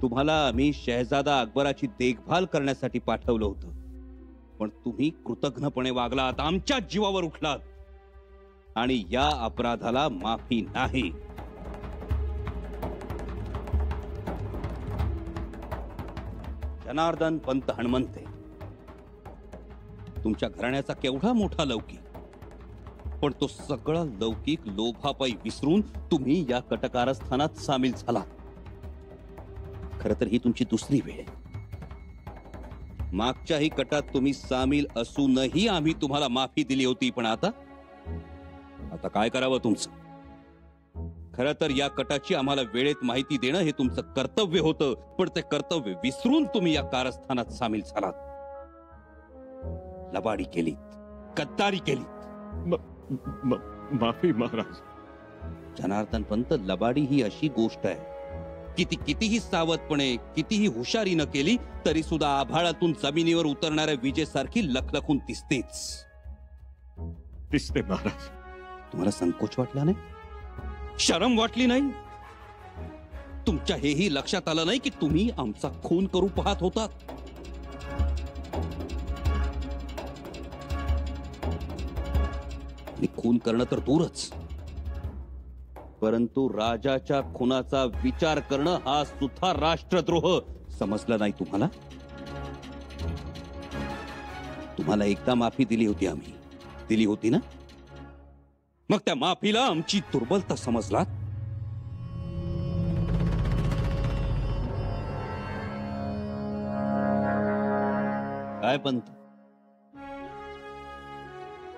तुम्हाला आम्ही शहजादा अकबराची देखभाल करण्यासाठी पाठवलं होतं, पण तुम्ही कृतज्ञपणे वागलात, आमच्या जीवावर उठलात आणि या अपराधाला माफी नाही. जनार्दन पंत हणमंते, तुमच्या घराण्याचा केवढा मोठा लौकिक, पण तो सगळा लौकिक लोभापायी विसरून तुम्ही या कटकारस्थानात सामील झाला. खरं तर ही तुमची दुसरी वेळ आहे. मागच्याही कटात तुम्ही सामील असूनही आम्ही तुम्हाला माफी दिली होती, पण आता काय करावं तुमचं? खरं तर या कटाची आम्हाला वेळेत माहिती देणं हे तुमचं कर्तव्य होतं, पण ते कर्तव्य विसरून तुम्ही या कारस्थानात सामील झालात. लबाडी केलीत, गद्दारी केलीत. माफी महाराज. जनार्दन पंत, लबाडी ही अशी गोष्ट आहे की ती कितीही सावधपणे, कितीही हुशारीनं केली तरी सुद्धा आभाळातून जमिनीवर उतरणाऱ्या विजेसारखी लखलखून दिसतेच. दिसते महाराज. तुम्हाला संकोच वाटला नाही? शरम वाटली नाही? तुमच्या हेही लक्षात आलं नाही की तुम्ही आमचा खून करू पाहत होतात? खून करणं तर दूरच, परंतु राजाच्या खुनाचा विचार करणं हा सुद्धा राष्ट्रद्रोह. समजलं नाही तुम्हाला? तुम्हाला एकदा माफी दिली होती, आम्ही दिली होती ना? मग त्या माफीला आमची दुर्बलता समजलात? काय पंत,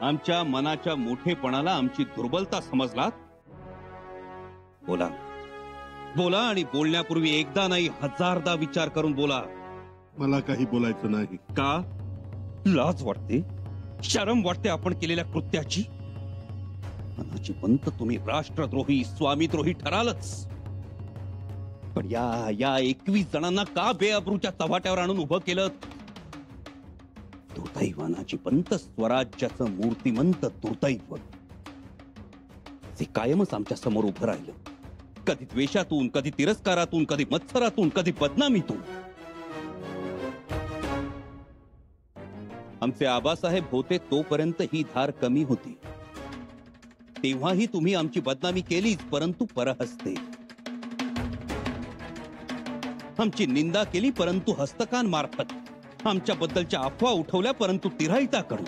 आमच्या मनाच्या मोठेपणाला आमची दुर्बलता समजलात? बोला, बोला, आणि बोलण्यापूर्वी एकदा नाही 1000दा विचार करून बोला. मला काही बोलायचं नाही. का? लाज वाटते, शरम वाटते आपण केलेल्या कृत्याची? मनाची पंत, तुम्ही राष्ट्रद्रोही, स्वामीद्रोही ठरालच, पण या 21 जणांना का बेअब्रूच्या चव्हाट्यावर आणून उभं केलं? दुर्दैवानाची पंत, स्वराज्याचं मूर्तिमंत दुर्दैव जे कायमच आमच्या समोर उभं राहिलं, कधी द्वेषातून, कधी तिरस्कारातून, कधी मत्सरातून, कधी बदनामीतून. आमचे आबासाहेब होते तोपर्यंत ही धार कमी होती. तेव्हाही तुम्ही आमची बदनामी केलीच, परंतु परहस्ते. आमची निंदा केली, परंतु हस्तकान मार्फत. आमच्या बद्दलच्या अफवा उठवल्या, परंतु तिराहिता करून.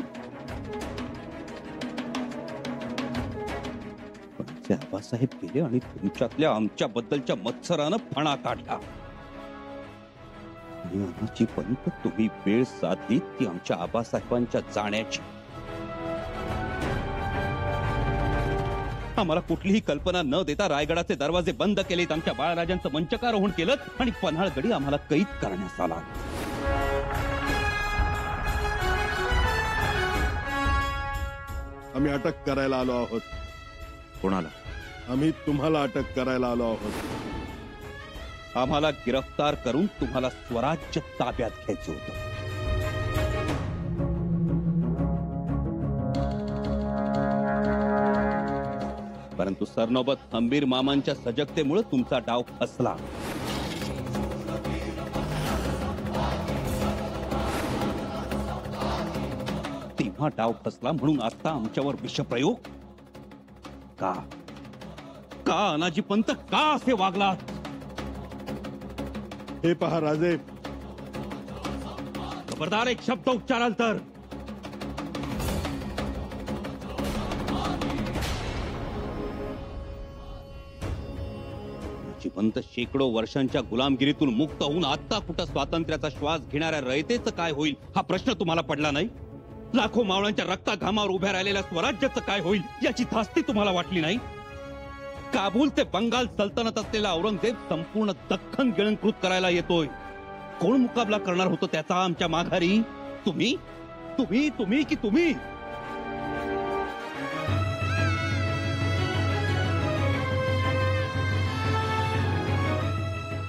आबासाहेब केले आणि तुमच्यातल्या आमच्या बद्दलच्या मत्सरानं फणा काढला. मनाची पंत, तुम्ही वेळ साधली ती आमच्या आबासाहेबांच्या जाण्याची. आम्हाला कुठलीही कल्पना न देता रायगडाचे दरवाजे बंद केलेत, आमच्या बाळराजांचं मंचकारोहण केलं आणि पन्हाळगडी आम्हाला कैद करण्यात आला. आम्ही अटक करायला आलो आहोत. कोणाला? आम्ही तुम्हाला अटक करायला आलो आहोत. आम्हाला गिरफ्तार करून तुम्हाला स्वराज्य ताब्यात घ्यायचं होतं. परंतु सरनोबत हंबीर मामांच्या सजगतेमुळे तुमचा डाव फसला. तेव्हा डाव फसला म्हणून आता आमच्यावर विषप्रयोग का? का अनाजी पंत, का असे वागलात? हे पहा राजे, खबरदार एक शब्द उच्चाराल तर. पंत, शेकडो वर्षांच्या गुलामगिरीतून मुक्त होऊन आता कुठं स्वातंत्र्याचा श्वास घेणाऱ्या रयतेचं काय होईल हा प्रश्न तुम्हाला पडला नाही? लाखो मावळ्यांच्या रक्ताघामावर उभ्या राहिलेल्या स्वराज्याचं काय होईल याची धास्ती तुम्हाला वाटली नाही? काबूल ते बंगाल सल्तनत असलेला औरंगजेब संपूर्ण दख्खन गिळंकृत करायला येतोय. कोण मुकाबला करणार होतं त्याचा आमच्या माघारी? तुम्ही तुम्ही तुम्ही की तुम्ही?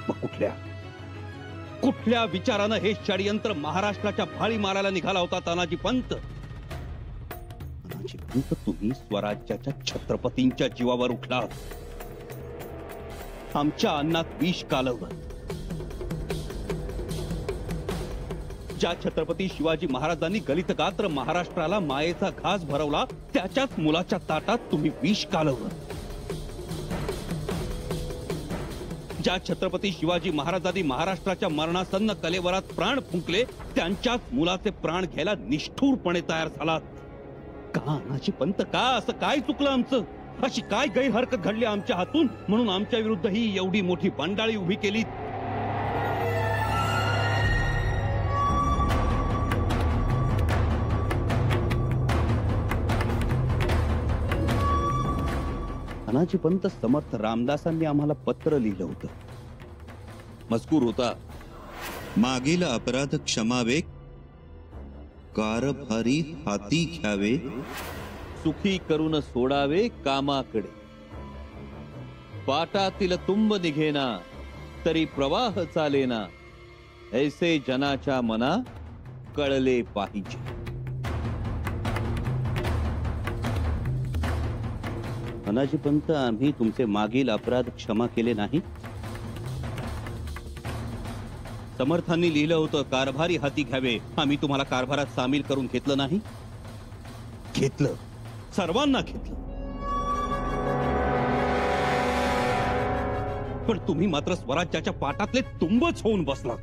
मग कुठल्या विचारानं हे षडयंत्र महाराष्ट्राच्या भाळी मारायला निघाला होता तानाजी पंत? तानाजी पंत, तुम्ही स्वराज्याच्या छत्रपतींच्या जीवावर उठलात. आमच्या अन्नात विष कालवलं, ज्या छत्रपती शिवाजी महाराजांनी गलित गात्र महाराष्ट्राला मायेचा घास भरवला, त्याच्याच मुलाच्या ताटात तुम्ही विष कालवलं. ज्या छत्रपती शिवाजी महाराजांनी महाराष्ट्राच्या मरणासन्न कलेवरात प्राण फुंकले, त्यांच्याच मुलाचे प्राण घ्यायला निष्ठुरपणे तयार झालात. का अनाजी पंत, का असं काय चुकलं आमचं? अशी काय गैरहरकत घडली आमच्या हातून, म्हणून आमच्या विरुद्ध ही एवढी मोठी बंडाळी उभी केली? अनाजी पंत, समर्थ रामदासांनी आम्हाला पत्र लिहिलं होतं. मजकूर होता, मागील अपराध क्षमावे, कारभारी हाती घ्यावे, सुखी करून सोडावे कामाकडे. पाटातील तुंब निघेना, तरी प्रवाह चालेना, ऐसे जनाच्या मना कळले पाहिजे. अनाजी पंत, आम्ही तुमचे मागील अपराध क्षमा केले नाही. समर्थांनी लिहिलं होतं कारभारी हाती घ्यावे, आम्ही तुम्हाला कारभारात सामील करून घेतलं नाही? घेतलं, सर्वांना घेतलं. पण तुम्ही मात्र स्वराज्याच्या पाटातले तुंबच होऊन बसलात.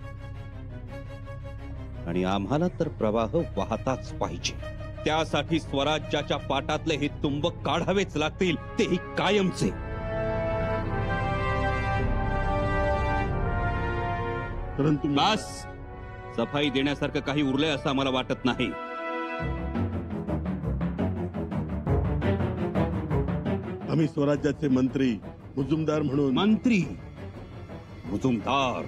आणि आम्हाला तर प्रवाह वाहताच पाहिजे. त्यासाठी स्वराज्याच्या पाटातले हे तुंब काढावेच लागतील, तेही कायमचे. परंतु बस, सफाई देण्यासारखं काही उरलंय असं आम्हाला वाटत नाही. आम्ही स्वराज्याचे मंत्री, मुजुमदार म्हणून. मंत्री, मुजुमदार,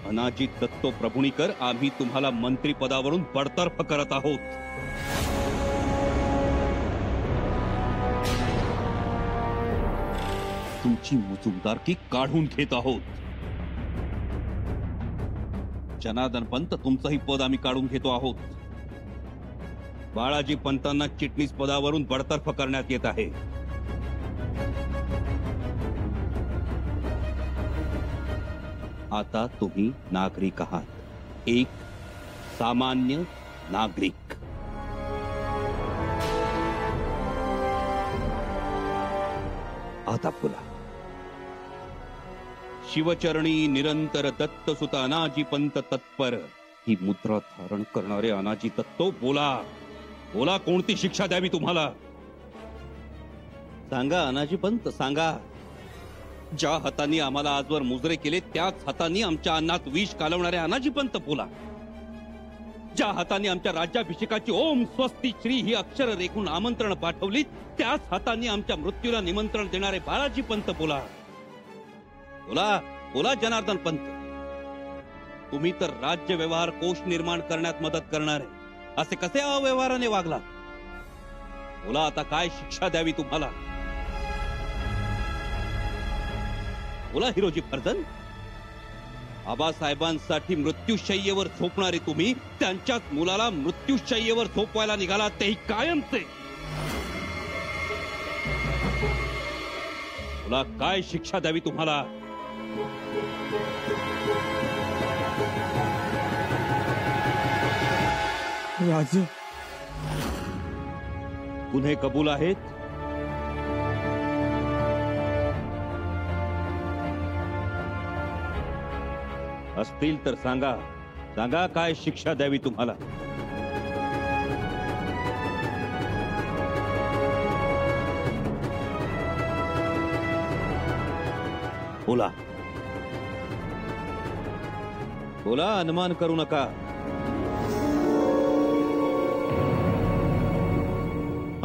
अनाजी दत्तो प्रभुणीकर, आम्ही तुम्हाला मंत्री पदावरून बडतर्फ करत आहोत. तुमची मुजुमदारकी काढून घेत आहोत. जनार्दन पंत, तुमचंही पद आम्ही काढून घेतो आहोत. बाळाजी पंतांना चिटणीस पदावरून बडतर्फ करण्यात येत आहे. आता तुम्ही नागरिक आहात, एक सामान्य नागरिक. आता बोला. शिवचरणी निरंतर दत्त सुत अनाजी पंत तत्पर, ही मुद्रा धारण करणारे अनाजी दत्तो, बोला. बोला, कोणती शिक्षा द्यावी तुम्हाला? सांगा अनाजी पंत, सांगा. ज्या हातांनी आम्हाला आजवर मुजरे केले, त्याच हातांनी आमच्या अन्नात विष कालवणारे अनाजी पंत, बोला. ज्या हातांनी आमच्या राज्याभिषेकाची ओम स्वस्ती श्री ही अक्षर रेखून आमंत्रण पाठवली, त्याच हातांनी आमच्या मृत्यूला निमंत्रण देणारे बाळाजी पंत, बोला. बोला, बोला जनार्दन पंत. तुम्ही तर राज्य व्यवहार कोश निर्माण करण्यात मदत करणारे, असे कसे अव्यवहाराने वागला? बोला, आता काय शिक्षा द्यावी तुम्हाला? बोला हिरोजी फर्जन. आबासाहेबांसाठी मृत्यूशय्येवर झोपणारे तुम्ही, त्यांच्याच मुलाला मृत्यूशय्येवर झोपवायला निघाला, तेही कायमचे. बोला, काय शिक्षा द्यावी तुम्हाला? राजे, गुन्हे कबूल आहेत? असतील तर सांगा. सांगा, काय शिक्षा द्यावी तुम्हाला? बोला, बोला, अनुमान करू नका.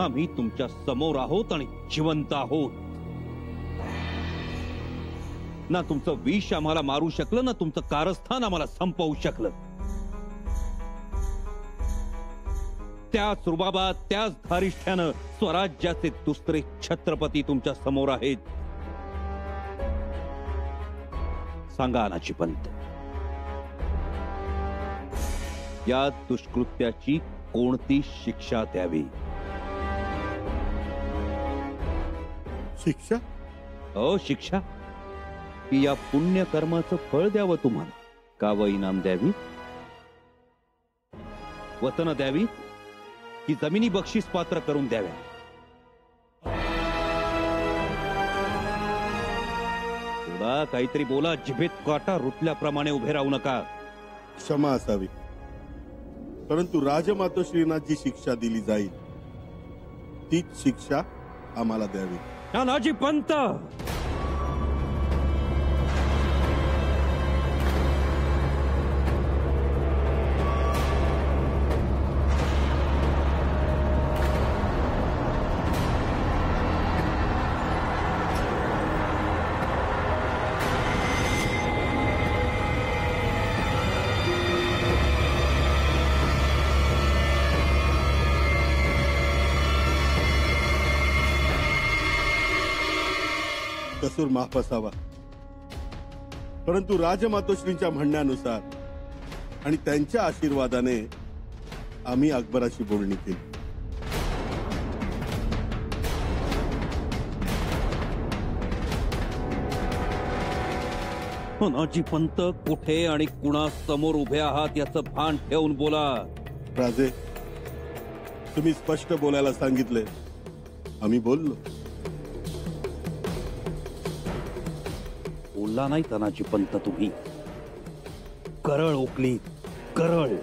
आम्ही तुमच्या समोर आहोत आणि जिवंत आहोत. ना तुमचं विष आम्हाला मारू शकलं, ना तुमचं कारस्थान आम्हाला संपवू शकलं. त्याच रुबाबात, त्याच धारिष्ठ्यानं स्वराज्याचे दुसरे छत्रपती तुमच्या समोर आहेत. सांगा अनाजी पंत, या दुष्कृत्याची कोणती शिक्षा द्यावी? शिक्षा? हो, शिक्षा. की या पुण्य कर्माचं फळ द्यावं तुम्हाला, का व इनाम द्यावी? वचनं द्यावी की जमिनी बक्षीस पात्र करून द्याव्या? थोडा काहीतरी बोला, जिभेत काटा रुतल्याप्रमाणे उभे राहू नका. क्षमा असावी, परंतु राजमातोश्रींना जी शिक्षा दिली जाईल तीच शिक्षा आम्हाला द्यावी. तानाजी पंत, कसूर माफ असावा, परंतु राजमातोश्रींच्या म्हणण्यानुसार आणि त्यांच्या आशीर्वादाने आम्ही अकबराशी बोलणी केली. तानाजी पंत, कुठे आणि कुणा समोर उभे आहात याचं भान ठेवून बोला. राजे, तुम्ही स्पष्ट बोलायला सांगितले, आम्ही बोललो. बोलला नाही तानाजी पंत तुम्ही, करळ ओकली, करळ.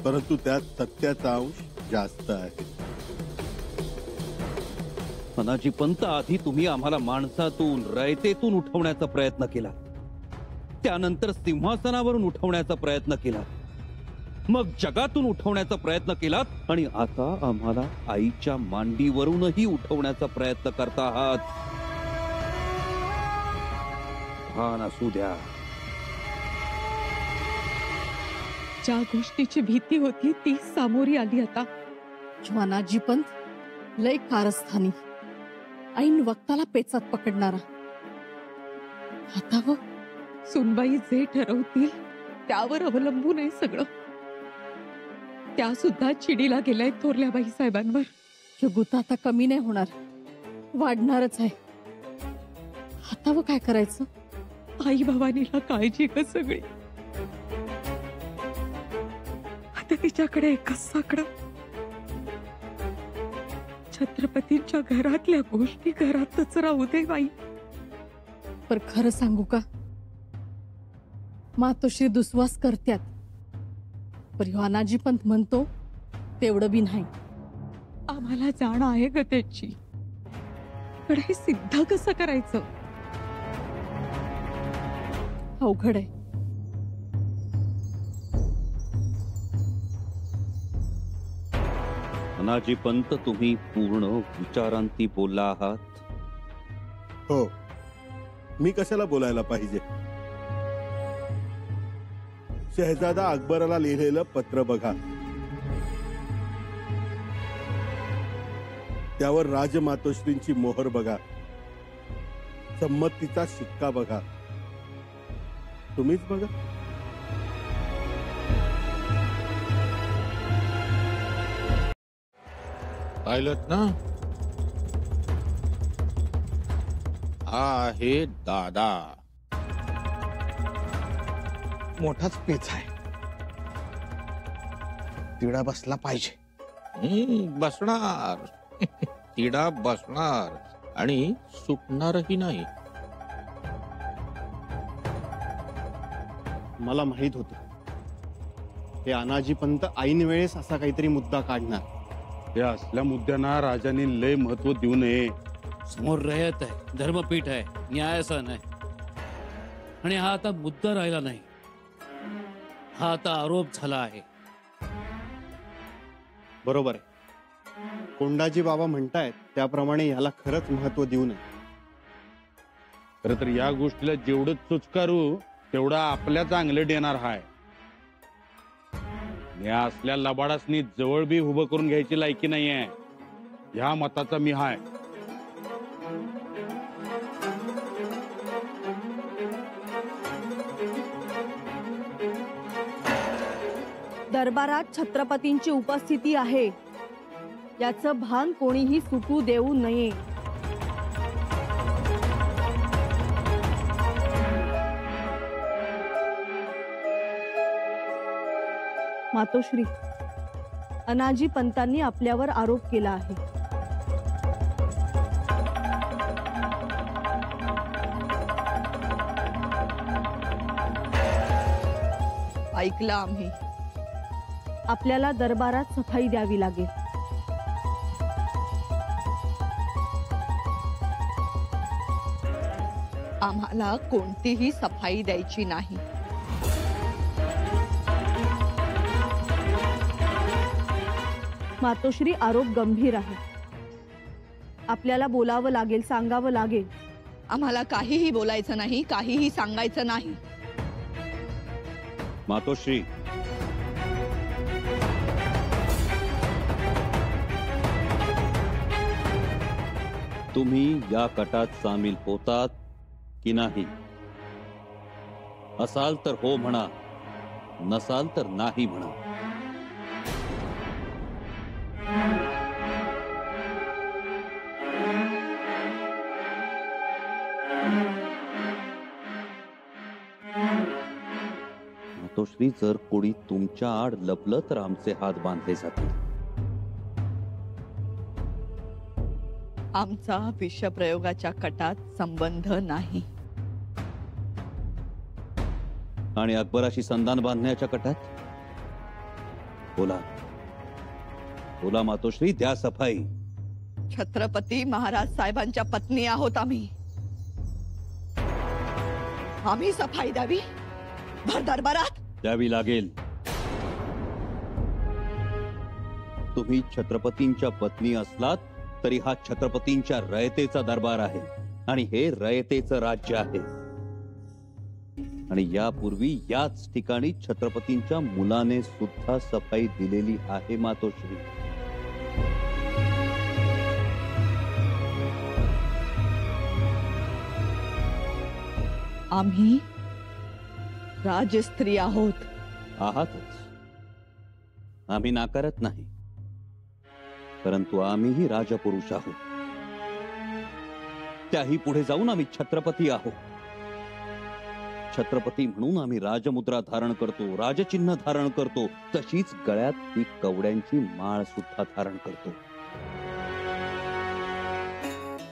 परंतु त्यात सत्याचा अंश जास्त आहे. तानाजी पंत, आधी तुम्ही आम्हाला माणसातून, रयतेतून उठवण्याचा प्रयत्न केला, त्यानंतर सिंहासनावरून उठवण्याचा प्रयत्न केला, मग जगातून उठवण्याचा प्रयत्न केलात आणि आता आम्हाला आईच्या मांडीवरूनही उठवण्याचा प्रयत्न करता आहात. भान असू द्या. ज्या गोष्टीची भीती होती ती सामोरी आली आता. ज्वानाजी पंत लय कारस्थानी, ऐन वक्ताला पेचात पकडणारा. आता व सुनबाई जे ठरवतील त्यावर अवलंबून आहे सगळं. त्या सुद्धा चिडीला गेलाय थोरल्या बाई साहेबांवर. हे गुत आता कमी नाही होणार, वाढणारच आहे. आता व काय करायचं? आई भवानीला काळजी का सगळी. आता तिच्याकडे एकच साकडं. छत्रपतींच्या घरातल्या गोष्टी घरातच राहू दे बाई. पर खरं सांगू का, मातोश्री दुस्वास करत्यात, पर ज्वानाजी पंत म्हणतो तेवढं बी नाही. आम्हाला जाण आहे ग त्याची, पण हे सिद्ध कसं करायचं? अवघड आहे. तानाजी पंत, तुम्ही पूर्ण विचारांती बोलला आहात. हो, मी कशाला बोलायला पाहिजे? शहजादा अकबराला लिहिलेलं पत्र बघा, त्यावर राजमातोश्रींची मोहर बघा, संमतीचा शिक्का बघा. तुम्हीच बघा. पाहिलत ना, हा आहे दादा. मोठाच पेच आहे, तिडा बसला पाहिजे. बसणार. तिडा बसणार आणि सुटणारही नाही. मला माहित होत हे अनाजी पंत ऐन वेळेस असा काहीतरी मुद्दा काढणार. या असल्या मुद्द्यांना राजांनी लय महत्व देऊ नये. समोर रयत आहे, धर्मपीठ आहे, न्यायासन आहे, आणि हा आता मुद्दा राहिला नाही, हा आता आरोप झाला आहे. बरोबर आहे, कोंडाजी बाबा म्हणतायत त्याप्रमाणे याला खरंच महत्व देऊ नये. खरं तर या गोष्टीला जेवढं चुचकारू तेवढा आपल्या चांगलं देणार हाय. या असल्या लबाडासनी जवळ बी उभं करून घ्यायची लायकी नाहीये, ह्या मताचा मी हाय. दरबारात छत्रपतींची उपस्थिती आहे याचं भान कोणीही सुटू देऊ नये. मातोश्री, अनाजी पंतांनी आपल्यावर आरोप केला आहे. ऐकलं आम्ही. आपल्याला दरबारात सफाई द्यावी लागेल. आम्हाला कोणतीही सफाई द्यायची नाही. मातोश्री, आरोप गंभीर आहे. आपल्याला बोलावं लागेल, सांगावं लागेल. आम्हाला काहीही बोलायचं नाही, काहीही सांगायचं नाही. मातोश्री, तुम्ही या कटात सामील होतात की नाही? असाल तर हो म्हणा, नसाल तर नाही म्हणा. मातोश्री, जर कोणी तुमच्या आड लपलं तर आमचे हात बांधले जातील. आमचा विषप्रयोगाच्या कटात संबंध नाही. आणि अकबराशी संधान बांधण्याच्या कटात? बोला बोला मातोश्री, द्या सफाई. छत्रपती महाराज साहेबांच्या पत्नी आहोत आम्ही. आम्ही सफाई द्यावी भर दरबारात? द्यावी लागेल. तुम्ही छत्रपतींच्या पत्नी असलात तरी हा छत्रपतींच्या रयतेचा दरबार आहे आणि हे रयतेचं राज्य आहे. आणि यापूर्वी याच ठिकाणी छत्रपतींच्या मुलाने सुद्धा सफाई दिलेली आहे मातोश्री. आम्ही राजस्त्री आहोत. आहातच, आम्ही नाकारत नाही, परंतु आम्हीही राजपुरुष आहोत. त्याही पुढे जाऊन आम्ही छत्रपती आहोत. छत्रपती म्हणून आम्ही राजमुद्रा धारण करतो, राजचिन्ह धारण करतो, तशीच गळ्यात ही कवड्यांची माळ सुद्धा धारण करतो.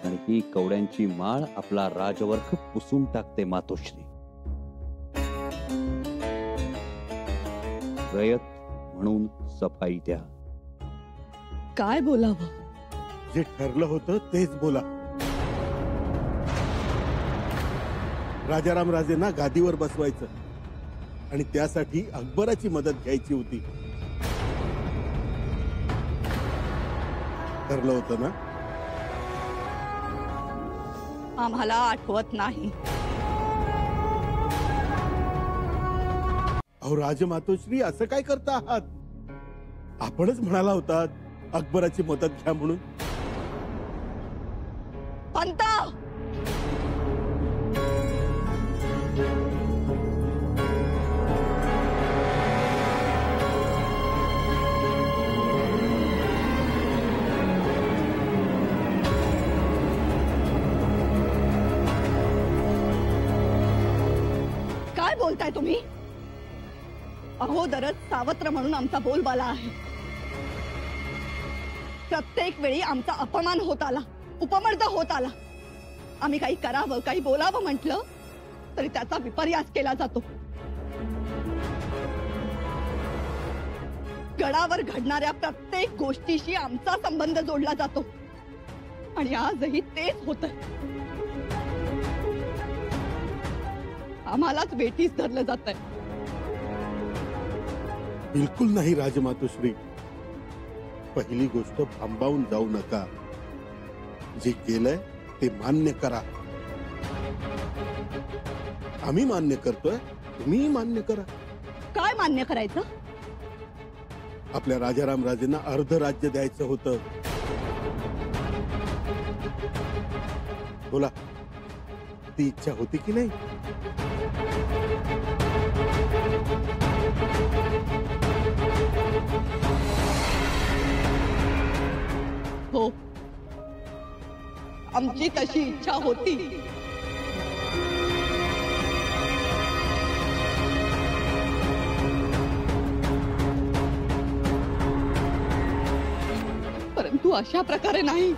आणि ही कवड्यांची माळ आपला राजवर्ख पुसून टाकते मातोश्री. रयत म्हणून सफाई द्या. काय बोलावं? जे ठरलं होतं तेच बोला. राजाराम राजेंना गादीवर बसवायचं आणि त्यासाठी अकबराची मदत घ्यायची होती. ठरलं होतं ना? आम्हाला आठवत नाही. अहो राजमातोश्री, असं काय करता आहात? आपणच म्हणाला होता अकबराची मदत घ्या म्हणून. पंता, काय बोलताय तुम्ही? अहोदरच सावत्र म्हणून आमचा बोलबाला आहे. प्रत्येक वेळी आमचा अपमान होत आला, उपमर्द होत आला. आम्ही काही करावं, काही बोलावं म्हटलं तरी त्याचा विपर्यास केला जातो. गडावर घडणाऱ्या प्रत्येक गोष्टीशी आमचा संबंध जोडला जातो आणि आजही तेच होतंय. आम्हालाच वेठीस धरलं जातंय. बिलकुल नाही राजमातोश्री. पहिली गोष्ट भांबावून जाऊ नका. जे केलंय ते मान्य करा. आम्ही मान्य करतोय, तुम्ही मान्य करा. काय मान्य करायचं? आपल्या राजाराम राजेंना अर्ध राज्य द्यायचं होतं. बोला, ती इच्छा होती की नाही? हो, आमची तशी इच्छा होती. पण तू अशा प्रकारे नाही.